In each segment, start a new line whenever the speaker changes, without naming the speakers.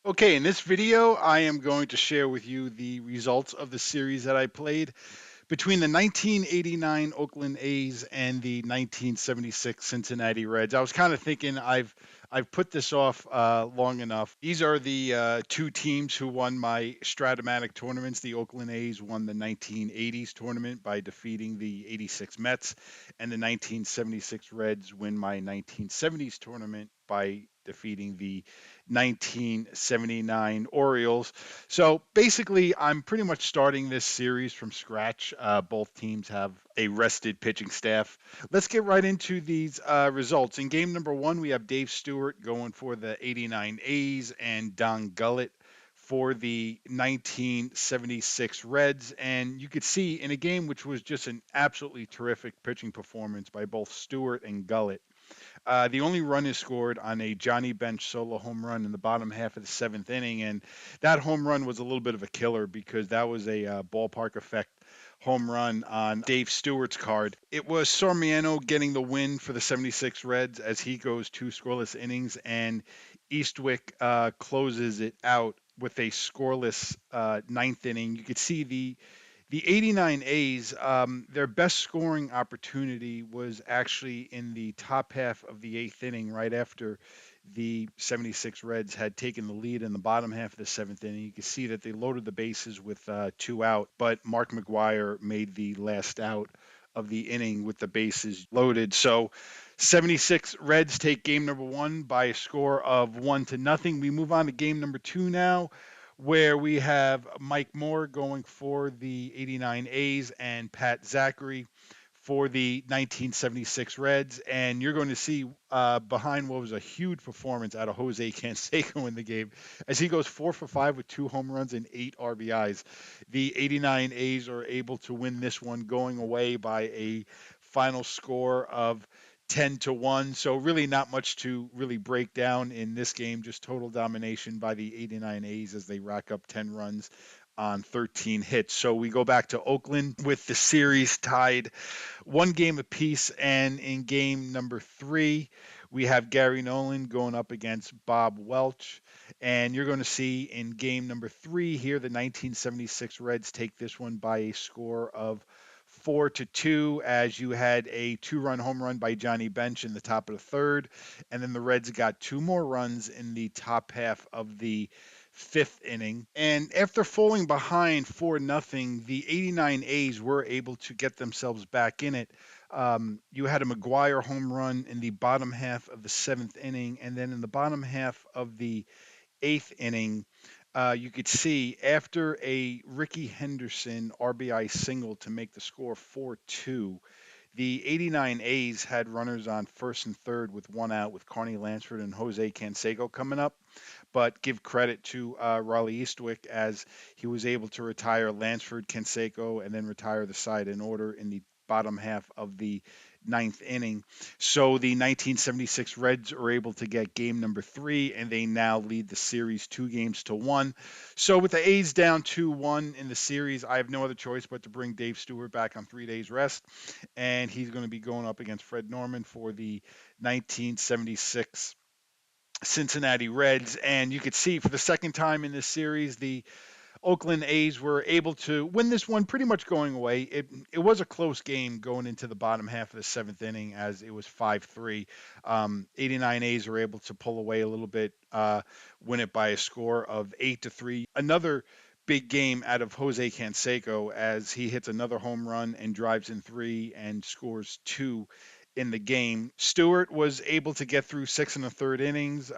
Okay, in this video, I am going to share with you the results of the series that I played between the 1989 Oakland A's and the 1976 Cincinnati Reds. I was kind of thinking I've put this off long enough. These are the two teams who won my Stratomatic tournaments. The Oakland A's won the 1980s tournament by defeating the 86 Mets, and the 1976 Reds win my 1970s tournament by defeating the 1979 Orioles. So basically, I'm pretty much starting this series from scratch. Both teams have a rested pitching staff. Let's get right into these results. In game number one, we have Dave Stewart going for the 89 A's and Don Gullett for the 1976 Reds. And you could see in a game which was just an absolutely terrific pitching performance by both Stewart and Gullett. The only run is scored on a Johnny Bench solo home run in the bottom half of the seventh inning, and that home run was a little bit of a killer because that was a ballpark effect home run on Dave Stewart's card. It was Sarmiento getting the win for the 76 Reds as he goes two scoreless innings, and Eastwick closes it out with a scoreless ninth inning. You could see the 89 A's, their best scoring opportunity was actually in the top half of the eighth inning, right after the 76 Reds had taken the lead in the bottom half of the seventh inning. You can see that they loaded the bases with two out, but Mark McGuire made the last out of the inning with the bases loaded. So 76 Reds take game number one by a score of 1-0. We move on to game number two now, where we have Mike Moore going for the 89 A's and Pat Zachary for the 1976 Reds. And you're going to see behind what was a huge performance out of Jose Canseco in the game as he goes 4 for 5 with two home runs and 8 RBIs. The 89 A's are able to win this one going away by a final score of 10-1. So really not much to really break down in this game. Just total domination by the 89 A's as they rack up 10 runs on 13 hits. So we go back to Oakland with the series tied one game apiece. And in game number three, we have Gary Nolan going up against Bob Welch. And you're going to see in game number three here, the 1976 Reds take this one by a score of 4-2, as you had a two-run home run by Johnny Bench in the top of the third, and then the Reds got two more runs in the top half of the fifth inning. And after falling behind 4-0, the 89 A's were able to get themselves back in it. You had a McGuire home run in the bottom half of the seventh inning, and then in the bottom half of the eighth inning, you could see after a Ricky Henderson RBI single to make the score 4-2, the 89 A's had runners on first and third with one out with Carney Lansford and Jose Canseco coming up. But give credit to Raleigh Eastwick as he was able to retire Lansford, Canseco, and then retire the side in order in the bottom half of the ninth inning. So the 1976 Reds are able to get game number three, and they now lead the series 2-1. So with the A's down 2-1 in the series, I have no other choice but to bring Dave Stewart back on 3 days rest, and he's going to be going up against Fred Norman for the 1976 Cincinnati Reds. And you could see for the second time in this series, the Oakland A's were able to win this one pretty much going away. It was a close game going into the bottom half of the seventh inning as it was 5-3. 89 A's were able to pull away a little bit, win it by a score of 8-3. Another big game out of Jose Canseco as he hits another home run and drives in three and scores two in the game. Stewart was able to get through 6 and a third innings.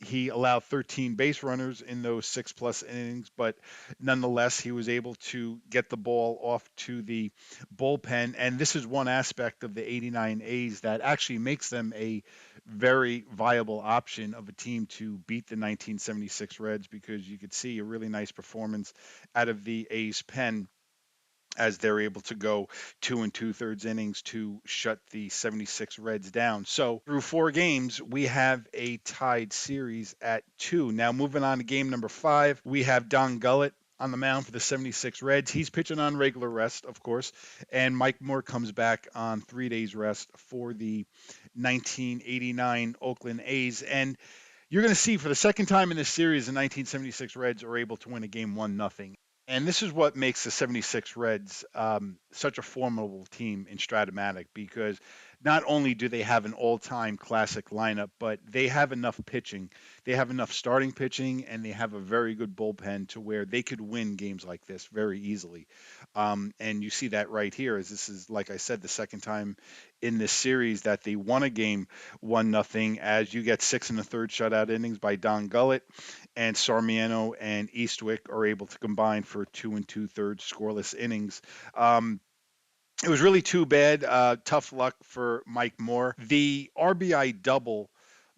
He allowed 13 base runners in those 6+ innings, but nonetheless, he was able to get the ball off to the bullpen. And this is one aspect of the 89 A's that actually makes them a very viable option of a team to beat the 1976 Reds, because you could see a really nice performance out of the A's pen as they're able to go 2 and 2/3 innings to shut the 76 Reds down. So through 4 games, we have a tied series at 2. Now moving on to game number 5, we have Don Gullett on the mound for the 76 Reds. He's pitching on regular rest, of course, and Mike Moore comes back on 3 days rest for the 1989 Oakland A's. And You're going to see for the second time in this series, the 1976 Reds are able to win a game 1-0. And this is what makes the 76 Reds such a formidable team in Stratomatic, because not only do they have an all time classic lineup, but they have enough pitching. They have enough starting pitching, and they have a very good bullpen to where they could win games like this very easily. And you see that right here, as this is, like I said, the second time in this series that they won a game 1-0, as you get 6 1/3 shutout innings by Don Gullett, and Sarmiento and Eastwick are able to combine for 2 2/3 scoreless innings. It was really too bad. Tough luck for Mike Moore. The RBI double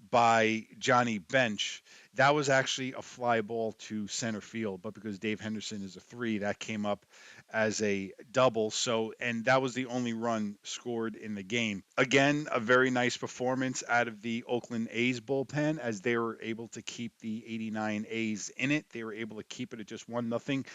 by Johnny Bench, that was actually a fly ball to center field, but because Dave Henderson is a three, that came up as a double. So, and that was the only run scored in the game. Again, a very nice performance out of the Oakland A's bullpen, as they were able to keep the 89 A's in it. They were able to keep it at just 1-0.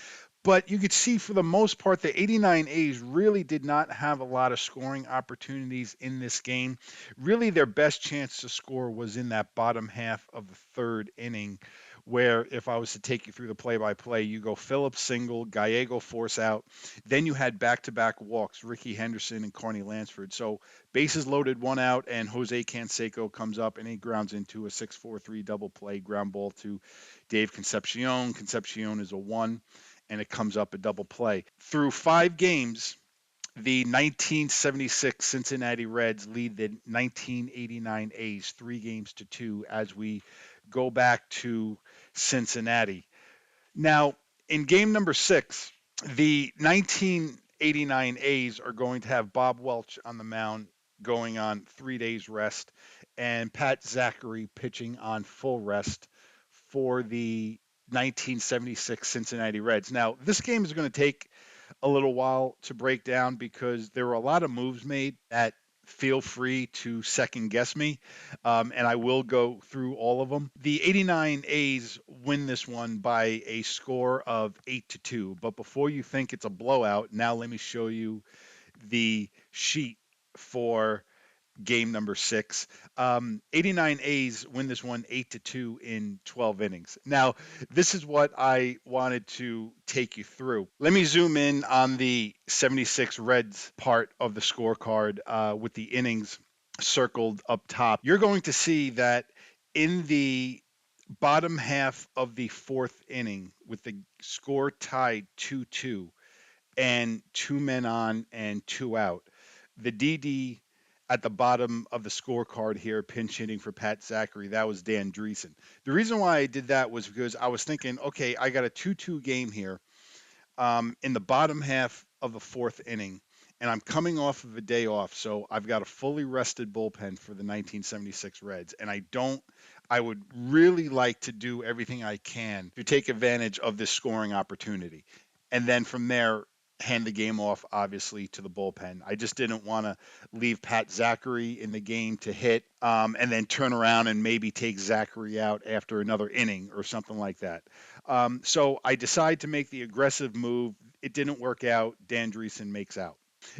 But you could see for the most part, the 89 A's really did not have a lot of scoring opportunities in this game. Really, their best chance to score was in that bottom half of the third inning, where if I was to take you through the play-by-play, you go Phillips single, Gallego force out, then you had back-to-back walks, Ricky Henderson and Carney Lansford. So bases loaded, one out, and Jose Canseco comes up and he grounds into a 6-4-3 double play ground ball to Dave Concepcion. Concepcion is a one, and it comes up a double play. Through 5 games, the 1976 Cincinnati Reds lead the 1989 A's 3 games to 2 as we go back to Cincinnati. Now, in game number 6, the 1989 A's are going to have Bob Welch on the mound going on 3 days rest, and Pat Zachary pitching on full rest for the 1976 Cincinnati Reds. Now, this game is going to take a little while to break down because there were a lot of moves made that feel free to second guess me, and I will go through all of them. The 89 A's win this one by a score of 8-2. But before you think it's a blowout, now let me show you the sheet for game number 6. 89 A's win this one 8-2 in 12 innings. Now, this is what I wanted to take you through. Let me zoom in on the 76 Reds part of the scorecard with the innings circled up top. You're going to see that in the bottom half of the 4th inning, with the score tied 2-2 and 2 men on and 2 out, the DD at the bottom of the scorecard here, pinch hitting for Pat Zachary, that was Dan Dreesen. The reason why I did that was because I was thinking, okay, I got a 2-2 game here in the bottom half of the 4th inning, and I'm coming off of a day off, so I've got a fully rested bullpen for the 1976 Reds, and I would really like to do everything I can to take advantage of this scoring opportunity. And then from there, hand the game off, obviously, to the bullpen. I just didn't want to leave Pat Zachary in the game to hit, and then turn around and maybe take Zachary out after another inning or something like that. So I decided to make the aggressive move. It didn't work out. Dan Dreesen makes out.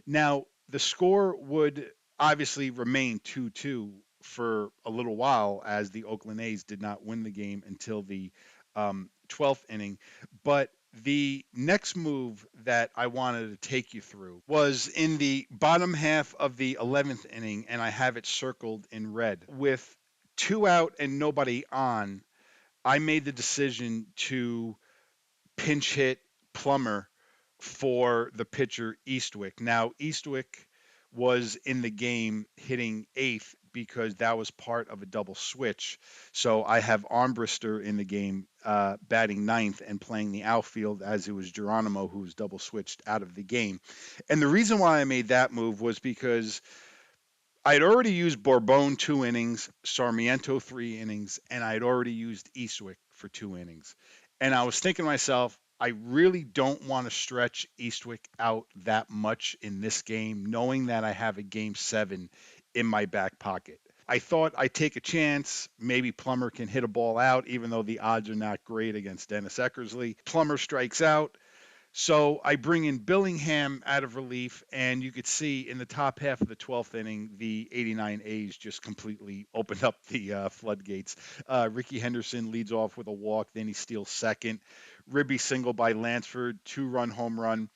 Now, the score would obviously remain 2-2 for a little while, as the Oakland A's did not win the game until the 12th inning. But the next move that I wanted to take you through was in the bottom half of the 11th inning, and I have it circled in red. With 2 out and nobody on, I made the decision to pinch hit Plummer for the pitcher Eastwick. Now, Eastwick was in the game hitting 8th because that was part of a double switch. So I have Armbrister in the game batting 9th and playing the outfield, as it was Geronimo who was double switched out of the game. And the reason why I made that move was because I'd already used Bourbon 2 innings, Sarmiento 3 innings, and I'd already used Eastwick for 2 innings. And I was thinking to myself, I really don't want to stretch Eastwick out that much in this game, knowing that I have a game 7 in my back pocket. I thought I'd take a chance. Maybe Plummer can hit a ball out, even though the odds are not great against Dennis Eckersley. Plummer strikes out. So I bring in Billingham out of relief, and you could see in the top half of the 12th inning, the 89 A's just completely opened up the floodgates. Ricky Henderson leads off with a walk, then he steals second. Ribby single by Lansford, 2-run home run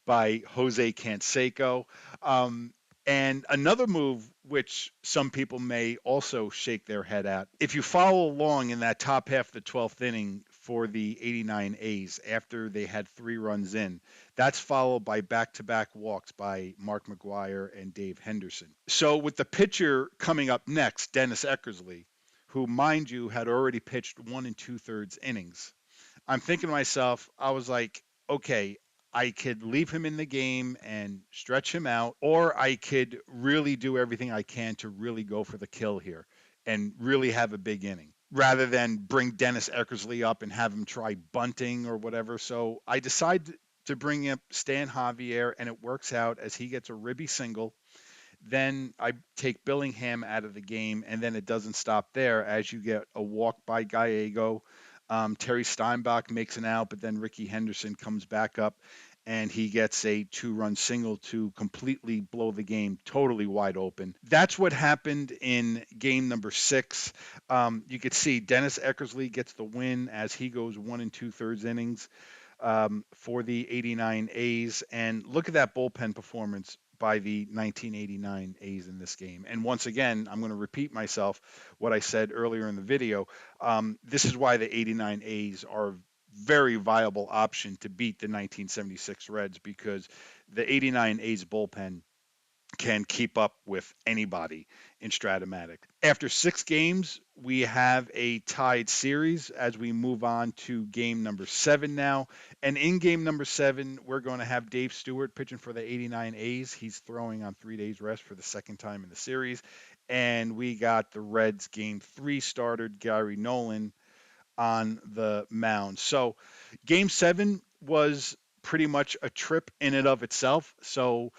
by Jose Canseco. Um, and another move, which some people may also shake their head at, if you follow along in that top half of the 12th inning for the 89 A's after they had 3 runs in, that's followed by back to back walks by Mark McGuire and Dave Henderson. So, with the pitcher coming up next, Dennis Eckersley, who, mind you, had already pitched 1 2/3 innings, I'm thinking to myself, I was like, okay, I could leave him in the game and stretch him out, or I could really do everything I can to really go for the kill here and really have a big inning rather than bring Dennis Eckersley up and have him try bunting or whatever. So I decided to bring up Stan Javier, and it works out as he gets a ribby single. Then I take Billingham out of the game, and then it doesn't stop there as you get a walk by Gallego. Terry Steinbach makes an out, but then Ricky Henderson comes back up and he gets a 2-run single to completely blow the game totally wide open. That's what happened in game number 6. You could see Dennis Eckersley gets the win as he goes 1 2/3 innings for the 89 A's. And look at that bullpen performance by the 1989 A's in this game. And once again, I'm going to repeat myself what I said earlier in the video. This is why the 89 A's are a very viable option to beat the 1976 Reds, because the 89 A's bullpen can keep up with anybody in Stratomatic. After 6 games, we have a tied series as we move on to game number 7 now. And in game number 7, we're going to have Dave Stewart pitching for the 89 A's. He's throwing on 3 days rest for the second time in the series. And we got the Reds game 3 starter Gary Nolan on the mound. So game 7 was pretty much a trip in and of itself. So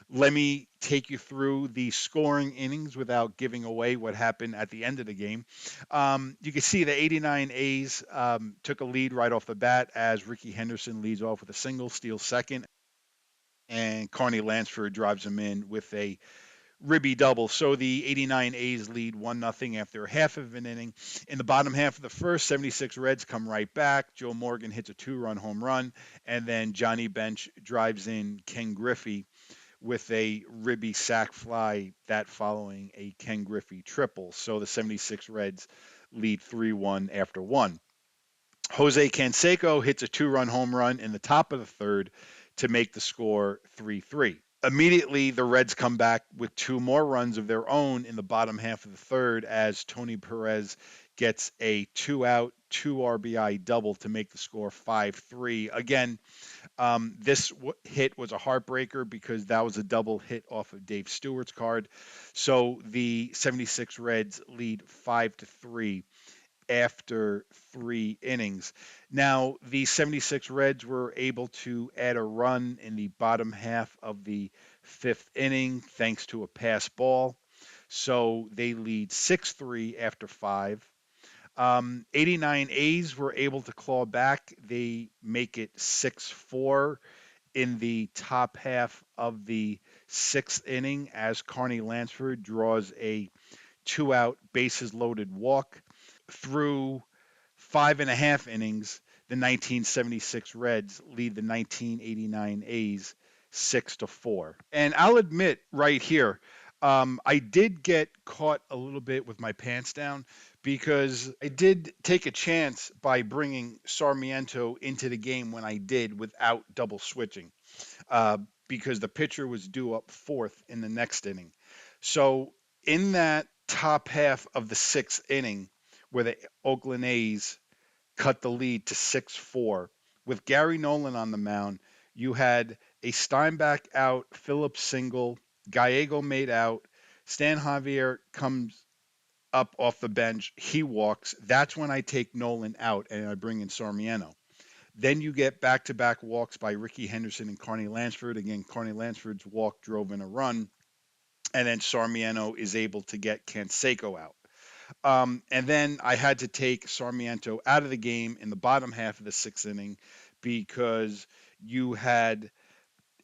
let me take you through the scoring innings without giving away what happened at the end of the game. You can see the 89 A's took a lead right off the bat as Ricky Henderson leads off with a single, steals second, and Carney Lansford drives him in with a ribby double. So the 89 A's lead 1-0 after half of an inning. In the bottom half of the first, 76 Reds come right back. Joe Morgan hits a 2-run home run, and then Johnny Bench drives in Ken Griffey with a ribby sac fly, that following a Ken Griffey triple. So the 76 Reds lead 3-1 after one. Jose Canseco hits a 2-run home run in the top of the third to make the score 3-3. Immediately, the Reds come back with 2 more runs of their own in the bottom half of the third as Tony Perez gets a 2-out, 2 RBI double to make the score 5-3. Again, this hit was a heartbreaker because that was a double hit off of Dave Stewart's card. So the 76 Reds lead 5-3 after 3 innings. Now, the 76 Reds were able to add a run in the bottom half of the 5th inning thanks to a pass ball. So they lead 6-3 after 5. 89 A's were able to claw back. They make it 6-4 in the top half of the 6th inning as Carney Lansford draws a 2-out bases loaded walk. Through 5.5 innings, the 1976 Reds lead the 1989 A's 6-4. And I'll admit right here, I did get caught a little bit with my pants down because I did take a chance by bringing Sarmiento into the game when I did without double switching, uh, because the pitcher was due up fourth in the next inning. So in that top half of the 6th inning, where the Oakland A's cut the lead to 6-4, with Gary Nolan on the mound, you had a Steinbach out, Phillips single, Gallego made out, Stan Javier comes up off the bench, he walks. That's when I take Nolan out and I bring in Sarmiento. Then you get back-to-back walks by Ricky Henderson and Carney Lansford. Again, Carney Lansford's walk drove in a run, and then Sarmiento is able to get Canseco out. And then I had to take Sarmiento out of the game in the bottom half of the 6th inning because you had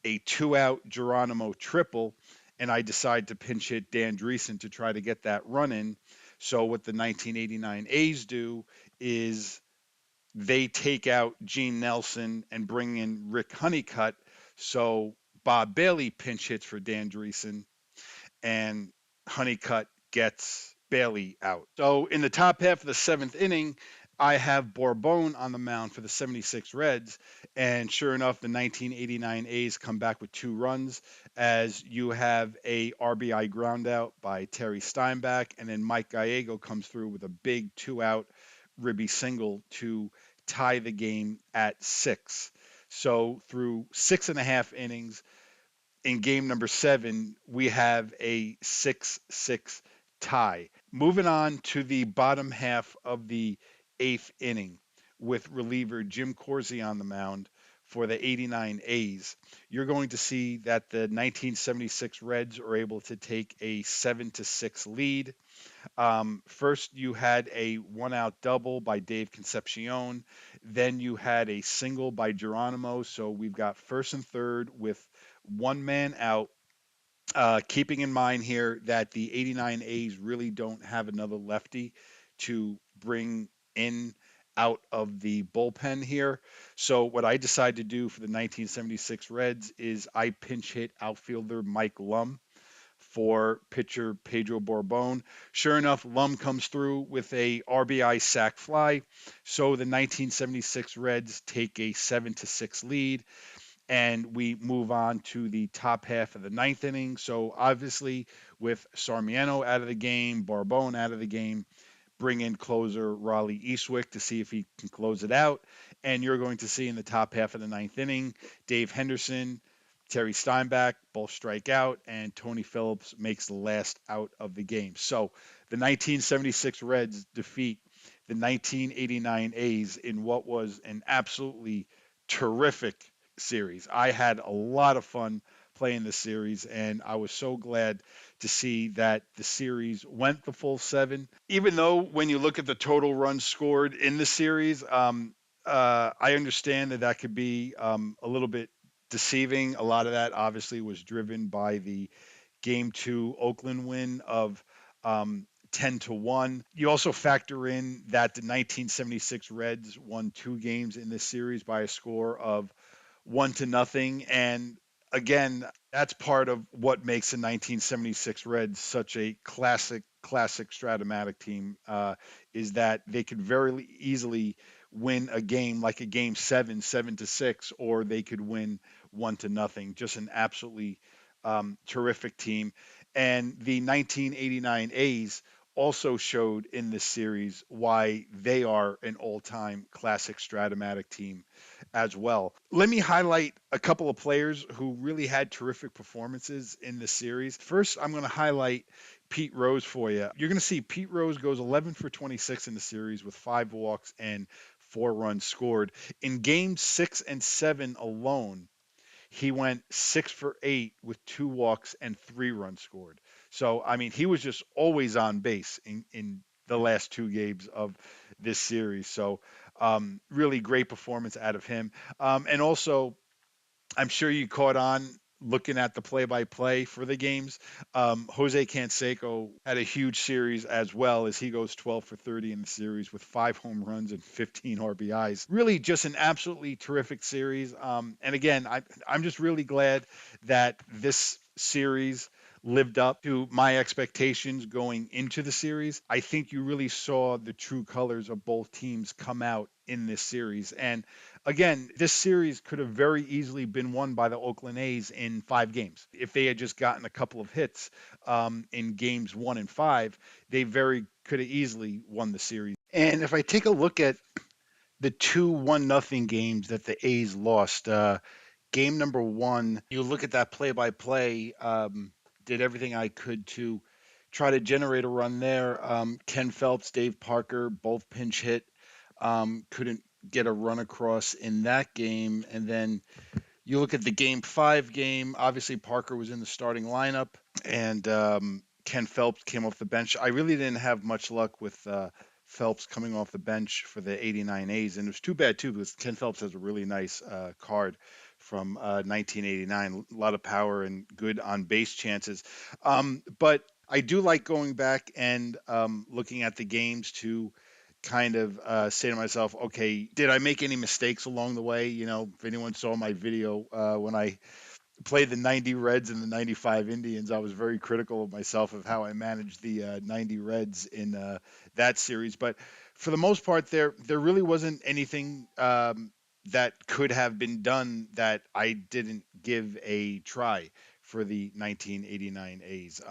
a 2-out Geronimo triple, and I decided to pinch hit Dan Dreesen to try to get that run in. So what the 1989 A's do is they take out Gene Nelson and bring in Rick Honeycutt. So Bob Bailey pinch hits for Dan Dreesen, and Honeycutt gets Bailey out. So in the top half of the seventh inning, I have Bourbon on the mound for the 76 Reds. And sure enough, the 1989 A's come back with 2 runs as you have a RBI groundout by Terry Steinbach. And then Mike Gallego comes through with a big 2-out ribby single to tie the game at 6. So through 6.5 innings, in game number 7, we have a 6-6 tie. Moving on to the bottom half of the 8th inning with reliever Jim Corsi on the mound for the 89 A's. You're going to see that the 1976 Reds are able to take a 7-6 lead. First, you had a 1-out double by Dave Concepcion. Then you had a single by Geronimo. So we've got first and third with one man out. Keeping in mind here that the 89 A's really don't have another lefty to bring in out of the bullpen here. So what I decided to do for the 1976 Reds is I pinch hit outfielder Mike Lum for pitcher Pedro Bourbon. Sure enough, Lum comes through with a RBI sac fly. So the 1976 Reds take a 7-6 lead, and we move on to the top half of the 9th inning. So obviously, with Sarmiento out of the game, Bourbon out of the game, bring in closer Raleigh Eastwick to see if he can close it out. And you're going to see in the top half of the 9th inning, Dave Henderson, Terry Steinbach both strike out, and Tony Phillips makes the last out of the game. So the 1976 Reds defeat the 1989 A's in what was an absolutely terrific series. I had a lot of fun playing this series, and I was so glad to see that the series went the full 7. Even though when you look at the total runs scored in the series, I understand that that could be a little bit deceiving. A lot of that obviously was driven by the Game 2 Oakland win of 10-1. You also factor in that the 1976 Reds won 2 games in this series by a score of 1-0. And again, that's part of what makes the 1976 Reds such a classic Stratomatic team, is that they could very easily win a game like a game 7, 7-6, or they could win 1-0. Just an absolutely terrific team. And the 1989 A's also showed in this series why they are an all-time classic Stratomatic team as well. Let me highlight a couple of players who really had terrific performances in this series. First, I'm going to highlight Pete Rose for you. You're going to see Pete Rose goes 11 for 26 in the series with 5 walks and 4 runs scored. In games 6 and 7 alone, he went 6 for 8 with 2 walks and 3 runs scored. So, I mean, he was just always on base in the last 2 games of this series. So, really great performance out of him. And also, I'm sure you caught on looking at the play-by-play for the games. Jose Canseco had a huge series as well, as he goes 12 for 30 in the series with 5 home runs and 15 RBIs. Really just an absolutely terrific series. And again, I'm just really glad that this series lived up to my expectations going into the series. I think you really saw the true colors of both teams come out in this series. And again, this series could have very easily been won by the Oakland A's in 5 games. If they had just gotten a couple of hits in games 1 and 5, they very could have easily won the series. And if I take a look at the 2-1-0 games that the A's lost, game number 1, you look at that play-by-play, did everything I could to try to generate a run there. Ken Phelps, Dave Parker, both pinch hit. Couldn't get a run across in that game. And then you look at the game 5 game. Obviously, Parker was in the starting lineup, and Ken Phelps came off the bench. I really didn't have much luck with Phelps coming off the bench for the 89 A's, and it was too bad too because Ken Phelps has a really nice card from 1989. A lot of power and good on base chances. But I do like going back and looking at the games to kind of say to myself, okay, did I make any mistakes along the way? If anyone saw my video when I played the 90 Reds and the 95 Indians, I was very critical of myself of how I managed the 90 Reds in that series. But for the most part, there really wasn't anything that could have been done that I didn't give a try for the 1989 A's.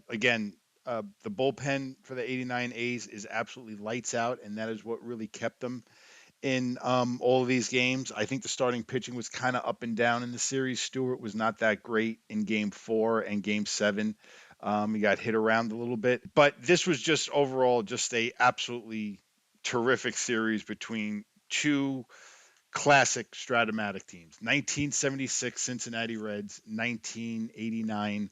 Again, the bullpen for the 89 A's is absolutely lights out, and that is what really kept them in all of these games. I think the starting pitching was kind of up and down in the series. Stewart was not that great in game 4 and game 7. He got hit around a little bit, but this was just overall just a absolutely terrific series between two classic Stratomatic teams. 1976 Cincinnati Reds, 1989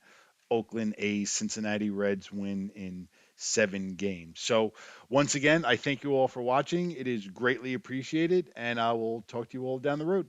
Oakland A's. Cincinnati Reds win in 7 games. So, once again, I thank you all for watching. It is greatly appreciated, and I will talk to you all down the road.